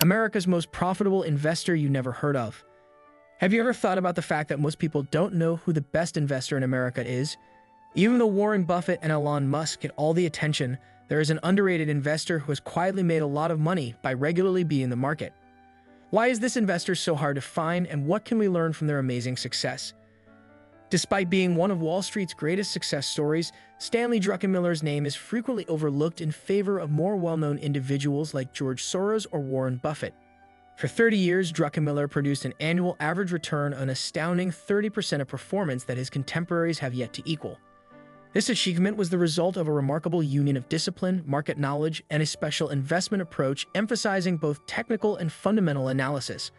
America's most profitable investor you never heard of. Have you ever thought about the fact that most people don't know who the best investor in America is? Even though Warren Buffett and Elon Musk get all the attention, there is an underrated investor who has quietly made a lot of money by regularly being in the market. Why is this investor so hard to find, and what can we learn from their amazing success? Despite being one of Wall Street's greatest success stories, Stanley Druckenmiller's name is frequently overlooked in favor of more well-known individuals like George Soros or Warren Buffett. For 30 years, Druckenmiller produced an annual average return on an astounding 30% of performance that his contemporaries have yet to equal. This achievement was the result of a remarkable union of discipline, market knowledge, and a special investment approach emphasizing both technical and fundamental analysis.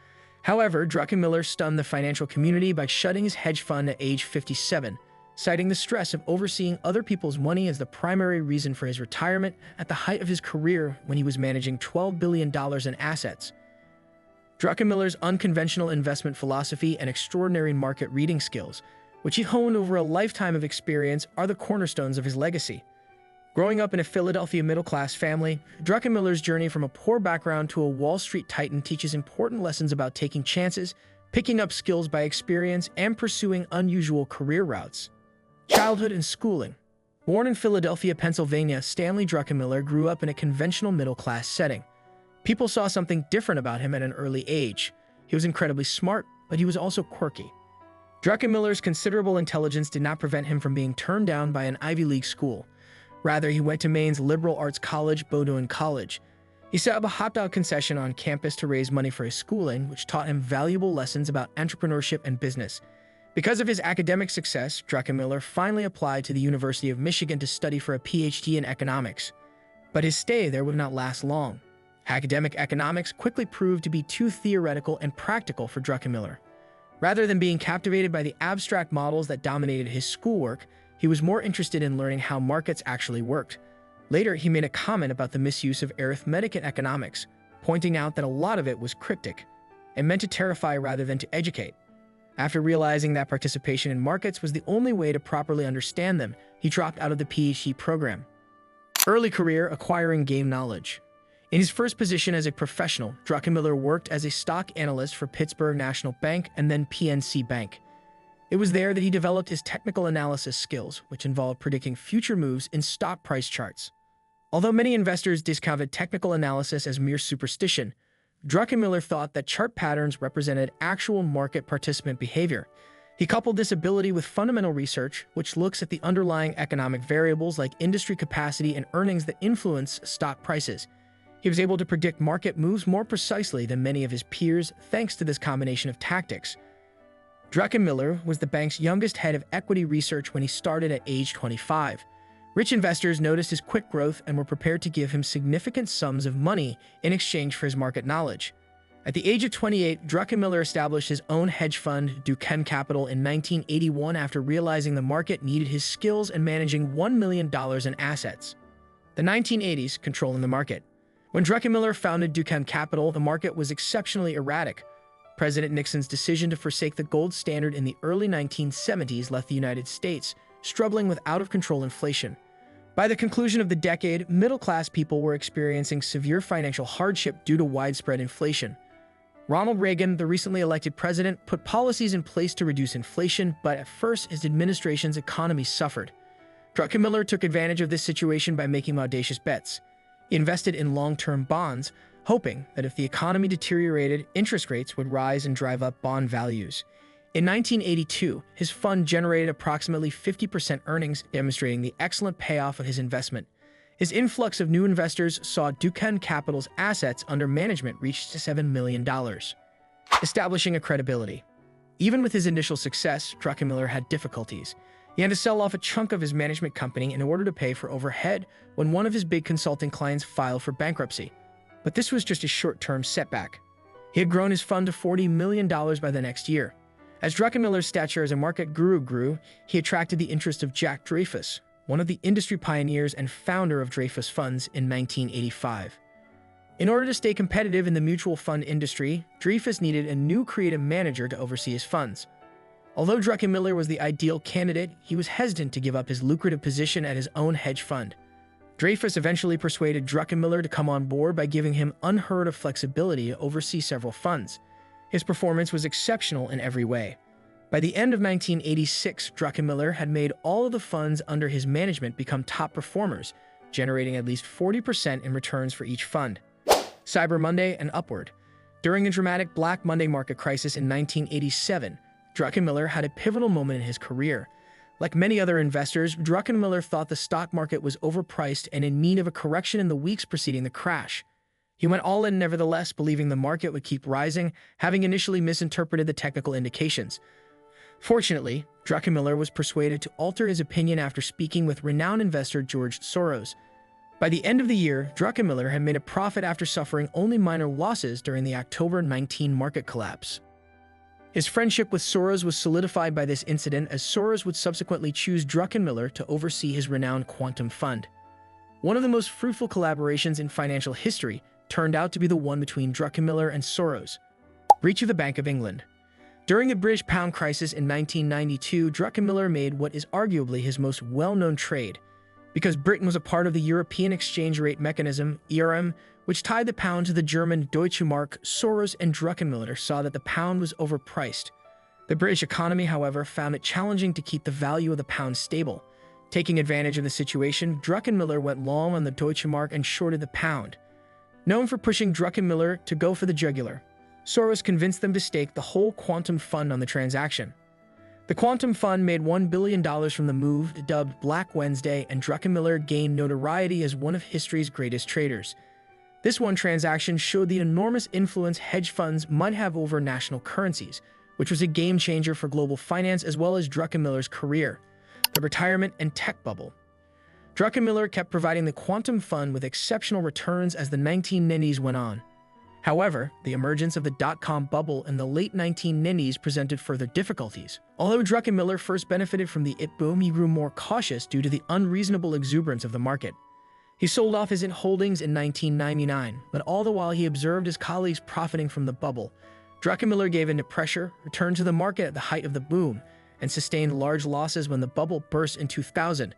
However, Druckenmiller stunned the financial community by shutting his hedge fund at age 57, citing the stress of overseeing other people's money as the primary reason for his retirement at the height of his career when he was managing $12 billion in assets. Druckenmiller's unconventional investment philosophy and extraordinary market reading skills, which he honed over a lifetime of experience, are the cornerstones of his legacy. Growing up in a Philadelphia middle-class family, Druckenmiller's journey from a poor background to a Wall Street titan teaches important lessons about taking chances, picking up skills by experience, and pursuing unusual career routes. Childhood and schooling. Born in Philadelphia, Pennsylvania, Stanley Druckenmiller grew up in a conventional middle-class setting. People saw something different about him at an early age. He was incredibly smart, but he was also quirky. Druckenmiller's considerable intelligence did not prevent him from being turned down by an Ivy League school. Rather, he went to Maine's liberal arts college, Bowdoin College. He set up a hot dog concession on campus to raise money for his schooling, which taught him valuable lessons about entrepreneurship and business. Because of his academic success, Druckenmiller finally applied to the University of Michigan to study for a PhD in economics. But his stay there would not last long. Academic economics quickly proved to be too theoretical and practical for Druckenmiller. Rather than being captivated by the abstract models that dominated his schoolwork, he was more interested in learning how markets actually worked. Later, he made a comment about the misuse of arithmetic in economics, pointing out that a lot of it was cryptic and meant to terrify rather than to educate. After realizing that participation in markets was the only way to properly understand them, he dropped out of the PhD program. Early career: acquiring game knowledge. In his first position as a professional, Druckenmiller worked as a stock analyst for Pittsburgh National Bank and then PNC Bank. It was there that he developed his technical analysis skills, which involved predicting future moves in stock price charts. Although many investors discounted technical analysis as mere superstition, Druckenmiller thought that chart patterns represented actual market participant behavior. He coupled this ability with fundamental research, which looks at the underlying economic variables like industry capacity and earnings that influence stock prices. He was able to predict market moves more precisely than many of his peers thanks to this combination of tactics. Druckenmiller was the bank's youngest head of equity research when he started at age 25. Rich investors noticed his quick growth and were prepared to give him significant sums of money in exchange for his market knowledge. At the age of 28, Druckenmiller established his own hedge fund, Duquesne Capital, in 1981 after realizing the market needed his skills in managing $1 million in assets. The 1980s: controlling the market. When Druckenmiller founded Duquesne Capital, the market was exceptionally erratic. President Nixon's decision to forsake the gold standard in the early 1970s left the United States struggling with out-of-control inflation. By the conclusion of the decade, middle-class people were experiencing severe financial hardship due to widespread inflation. Ronald Reagan, the recently elected president, put policies in place to reduce inflation, but at first his administration's economy suffered. Druckenmiller took advantage of this situation by making audacious bets. He invested in long-term bonds, hoping that if the economy deteriorated, interest rates would rise and drive up bond values. In 1982, his fund generated approximately 50% earnings, demonstrating the excellent payoff of his investment. His influx of new investors saw Duquesne Capital's assets under management reach $7 million, establishing a credibility. Even with his initial success, Druckenmiller had difficulties. He had to sell off a chunk of his management company in order to pay for overhead when one of his big consulting clients filed for bankruptcy. But this was just a short-term setback. He had grown his fund to $40 million by the next year. As Druckenmiller's stature as a market guru grew, he attracted the interest of Jack Dreyfus, one of the industry pioneers and founder of Dreyfus Funds, in 1985. In order to stay competitive in the mutual fund industry, Dreyfus needed a new creative manager to oversee his funds. Although Druckenmiller was the ideal candidate, he was hesitant to give up his lucrative position at his own hedge fund. Dreyfus eventually persuaded Druckenmiller to come on board by giving him unheard of flexibility to oversee several funds. His performance was exceptional in every way. By the end of 1986, Druckenmiller had made all of the funds under his management become top performers, generating at least 40% in returns for each fund. Cyber Monday and upward. During the dramatic Black Monday market crisis in 1987, Druckenmiller had a pivotal moment in his career. Like many other investors, Druckenmiller thought the stock market was overpriced and in need of a correction in the weeks preceding the crash. He went all in nevertheless, believing the market would keep rising, having initially misinterpreted the technical indications. Fortunately, Druckenmiller was persuaded to alter his opinion after speaking with renowned investor George Soros. By the end of the year, Druckenmiller had made a profit after suffering only minor losses during the October 19 market collapse. His friendship with Soros was solidified by this incident, as Soros would subsequently choose Druckenmiller to oversee his renowned quantum fund. One of the most fruitful collaborations in financial history turned out to be the one between Druckenmiller and Soros. Breach of the Bank of England. During the British pound crisis in 1992, Druckenmiller made what is arguably his most well-known trade. Because Britain was a part of the European Exchange Rate Mechanism, ERM, which tied the pound to the German Deutsche Mark, Soros and Druckenmiller saw that the pound was overpriced. The British economy, however, found it challenging to keep the value of the pound stable. Taking advantage of the situation, Druckenmiller went long on the Deutsche Mark and shorted the pound. Known for pushing Druckenmiller to go for the jugular, Soros convinced them to stake the whole quantum fund on the transaction. The quantum fund made $1 billion from the move, dubbed Black Wednesday, and Druckenmiller gained notoriety as one of history's greatest traders. This one transaction showed the enormous influence hedge funds might have over national currencies, which was a game-changer for global finance as well as Druckenmiller's career. The retirement and tech bubble. Druckenmiller kept providing the quantum fund with exceptional returns as the 1990s went on. However, the emergence of the dot-com bubble in the late 1990s presented further difficulties. Although Druckenmiller first benefited from the IT boom, he grew more cautious due to the unreasonable exuberance of the market. He sold off his IT holdings in 1999, but all the while he observed his colleagues profiting from the bubble. Druckenmiller gave in to pressure, returned to the market at the height of the boom, and sustained large losses when the bubble burst in 2000.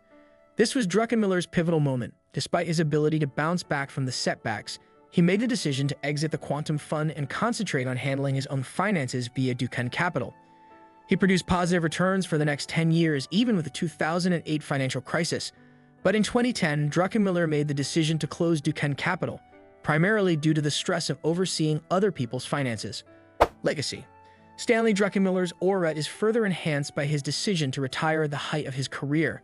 This was Druckenmiller's pivotal moment. Despite his ability to bounce back from the setbacks, he made the decision to exit the quantum fund and concentrate on handling his own finances via Duquesne Capital. He produced positive returns for the next 10 years, even with the 2008 financial crisis. But in 2010, Druckenmiller made the decision to close Duquesne Capital, primarily due to the stress of overseeing other people's finances. Legacy. Stanley Druckenmiller's aura is further enhanced by his decision to retire at the height of his career.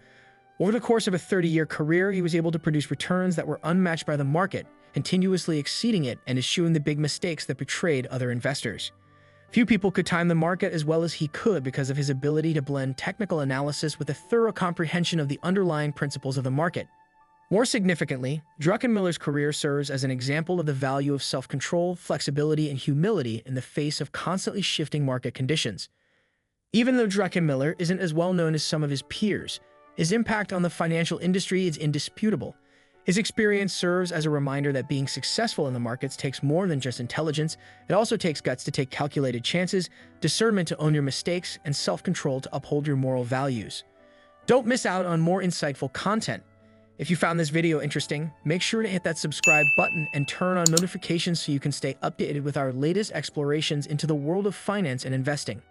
Over the course of a 30-year career, he was able to produce returns that were unmatched by the market, continuously exceeding it and eschewing the big mistakes that betrayed other investors. Few people could time the market as well as he could because of his ability to blend technical analysis with a thorough comprehension of the underlying principles of the market. More significantly, Druckenmiller's career serves as an example of the value of self-control, flexibility, and humility in the face of constantly shifting market conditions. Even though Druckenmiller isn't as well known as some of his peers, his impact on the financial industry is indisputable. His experience serves as a reminder that being successful in the markets takes more than just intelligence. It also takes guts to take calculated chances, discernment to own your mistakes, and self-control to uphold your moral values. Don't miss out on more insightful content. If you found this video interesting, make sure to hit that subscribe button and turn on notifications so you can stay updated with our latest explorations into the world of finance and investing.